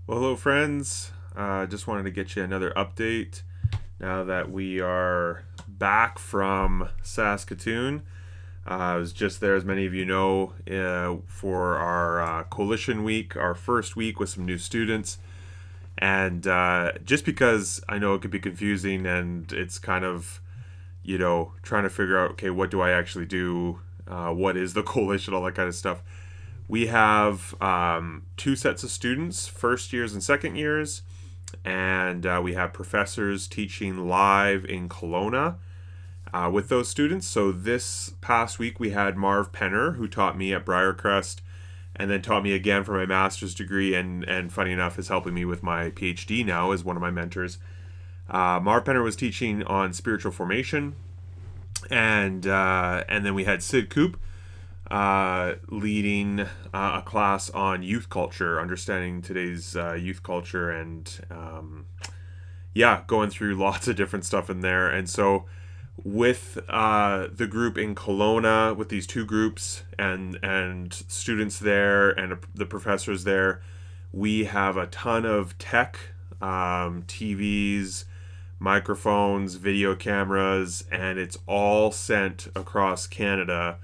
Well, hello, friends. Just wanted to get you another update now that we are back from Saskatoon. I was just there, as many of you know, for our Coalition Week, our first week with some new students. And just because I know it could be confusing and it's kind of, trying to figure out, okay, what do I actually do? What is the coalition? All that kind of stuff. We have two sets of students, first years and second years, and we have professors teaching live in Kelowna with those students. So this past week we had Marv Penner, who taught me at Briarcrest, and then taught me again for my master's degree, and funny enough is helping me with my PhD now as one of my mentors. Marv Penner was teaching on spiritual formation, and then we had Sid Coop leading a class on youth culture, understanding today's youth culture, and going through lots of different stuff in there. And so, with the group in Kelowna, with these two groups and students there and the professors there, we have a ton of tech, TVs, microphones, video cameras, and it's all sent across Canada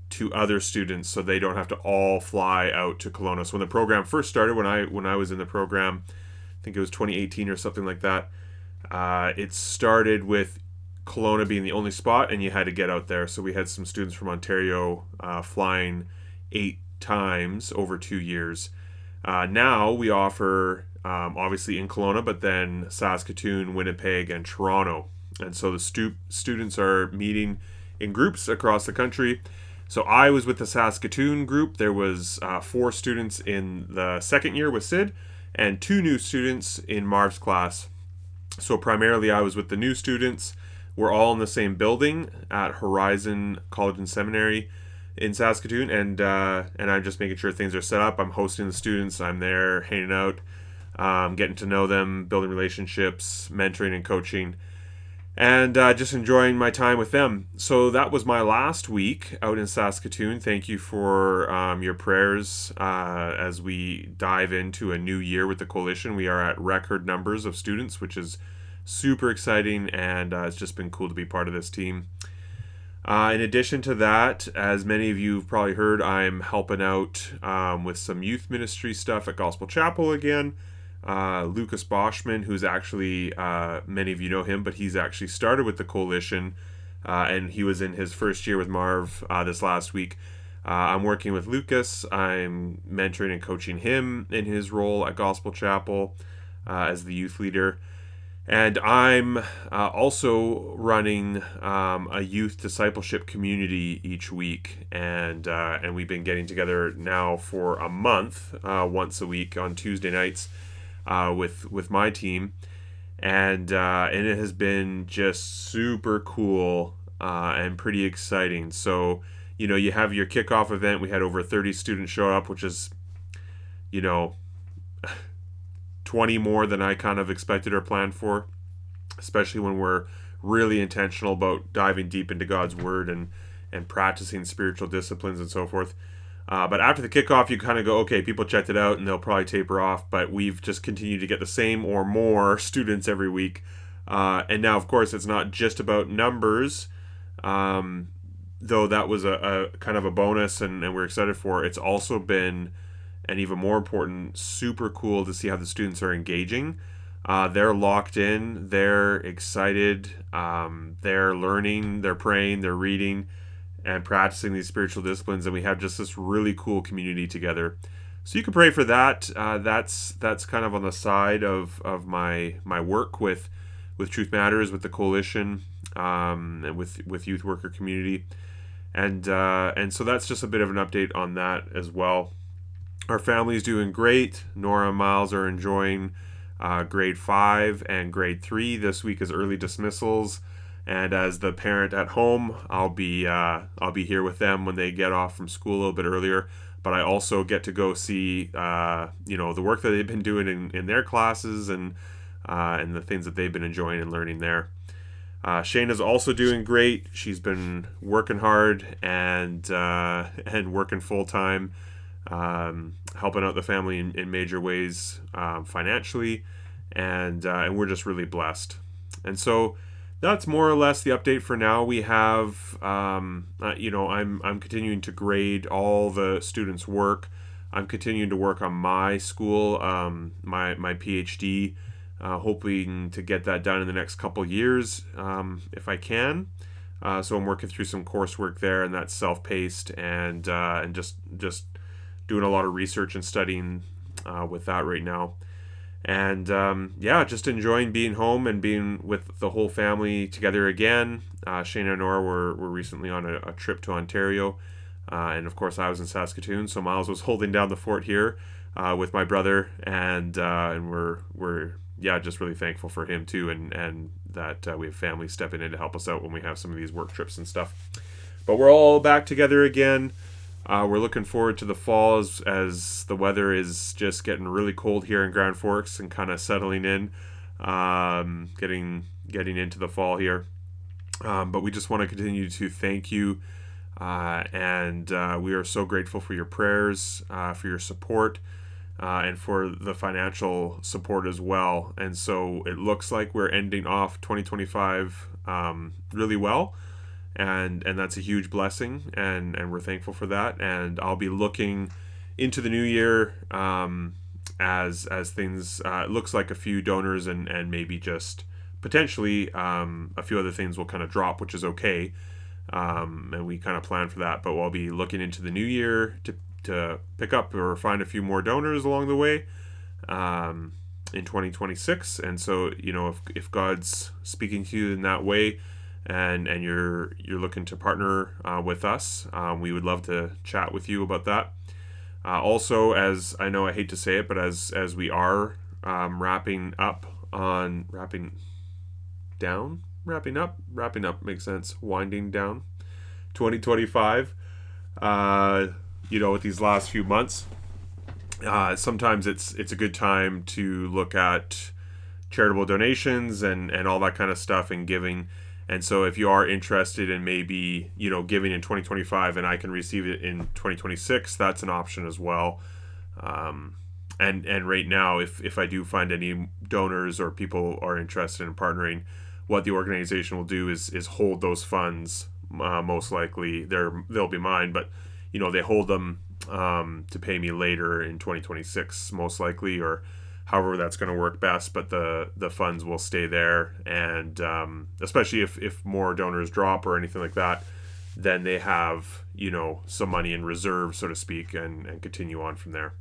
to other students so they don't have to all fly out to Kelowna. So when the program first started, when I was in the program, I think it was 2018 or something like that. It started with Kelowna being the only spot, and you had to get out there. So we had some students from Ontario flying 8 times over 2 years. Now we offer obviously in Kelowna, but then Saskatoon, Winnipeg, and Toronto. And so the students are meeting in groups across the country. So I was with the Saskatoon group. There was 4 students in the second year with Sid, and 2 new students in Marv's class. So primarily I was with the new students. We're all in the same building at Horizon College and Seminary in Saskatoon, and I'm just making sure things are set up. I'm hosting the students. I'm there hanging out, getting to know them, building relationships, mentoring and coaching, and just enjoying my time with them. So that was my last week out in Saskatoon. Thank you for your prayers as we dive into a new year with the coalition. We are at record numbers of students, which is super exciting, and it's just been cool to be part of this team. In addition to that, as many of you have probably heard, I'm helping out with some youth ministry stuff at Gospel Chapel again. Lucas Boschman, who's actually, many of you know him, but he's actually started with the coalition, and he was in his first year with Marv this last week. I'm working with Lucas. I'm mentoring and coaching him in his role at Gospel Chapel as the youth leader. And I'm also running a youth discipleship community each week, and we've been getting together now for a month, once a week on Tuesday nights, with my team, and it has been just super cool and pretty exciting. So you have your kickoff event. We had over 30 students show up, which is you know 20 more than I kind of expected or planned for, especially when we're really intentional about diving deep into God's Word and practicing spiritual disciplines and so forth. But after the kickoff, you kind of go, okay, people checked it out and they'll probably taper off, but we've just continued to get the same or more students every week. And now, of course, it's not just about numbers, though that was a kind of a bonus and we're excited for. It's also been, and even more important, super cool to see how the students are engaging. They're locked in, they're excited, they're learning, they're praying, they're reading, and practicing these spiritual disciplines, and we have just this really cool community together. So you can pray for that. That's kind of on the side of my work with Truth Matters, with the coalition, and with youth worker community, and so that's just a bit of an update on that as well. Our family's doing great. Nora and Miles are enjoying grade 5 and grade 3. This week is early dismissals, and as the parent at home, I'll be here with them when they get off from school a little bit earlier. But I also get to go see the work that they've been doing in their classes and the things that they've been enjoying and learning there. Shayna's also doing great. She's been working hard and working full time helping out the family in major ways financially, and we're just really blessed. And so that's more or less the update for now. We have, I'm continuing to grade all the students' work. I'm continuing to work on my school, my PhD, hoping to get that done in the next couple years if I can. So I'm working through some coursework there, and that's self-paced, and just doing a lot of research and studying with that right now. And just enjoying being home and being with the whole family together again. Shane and Nora were recently on a trip to Ontario, and of course I was in Saskatoon, so Miles was holding down the fort here with my brother, and we're just really thankful for him too, and that we have family stepping in to help us out when we have some of these work trips and stuff. But we're all back together again. We're looking forward to the fall as the weather is just getting really cold here in Grand Forks and kind of settling in, getting into the fall here. But we just want to continue to thank you, and we are so grateful for your prayers, for your support, and for the financial support as well. And so it looks like we're ending off 2025 really well. And that's a huge blessing, and we're thankful for that. And I'll be looking into the new year as things it looks like a few donors and maybe just potentially a few other things will kind of drop, which is okay, and we kind of plan for that. But we'll be looking into the new year to pick up or find a few more donors along the way in 2026. And so if God's speaking to you in that way, and you're looking to partner with us, we would love to chat with you about that. Also, as I know I hate to say it, but as we are wrapping up makes sense, winding down 2025, with these last few months, sometimes it's a good time to look at charitable donations and all that kind of stuff and giving. And so if you are interested in maybe, giving in 2025 and I can receive it in 2026, that's an option as well. And right now, if I do find any donors or people are interested in partnering, what the organization will do is hold those funds. Most likely they'll be mine, but they hold them to pay me later in 2026, most likely, or however that's going to work best, but the funds will stay there. And especially if more donors drop or anything like that, then they have some money in reserve, so to speak, and continue on from there.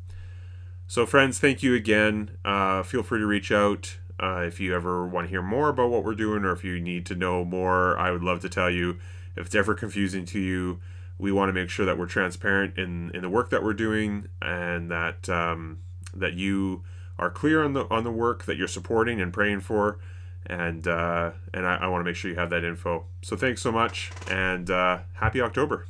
So friends, thank you again. Feel free to reach out if you ever want to hear more about what we're doing, or if you need to know more. I would love to tell you. If it's ever confusing to you, we want to make sure that we're transparent in the work that we're doing, and that you are clear on the work that you're supporting and praying for, and I want to make sure you have that info. So thanks so much, and happy October.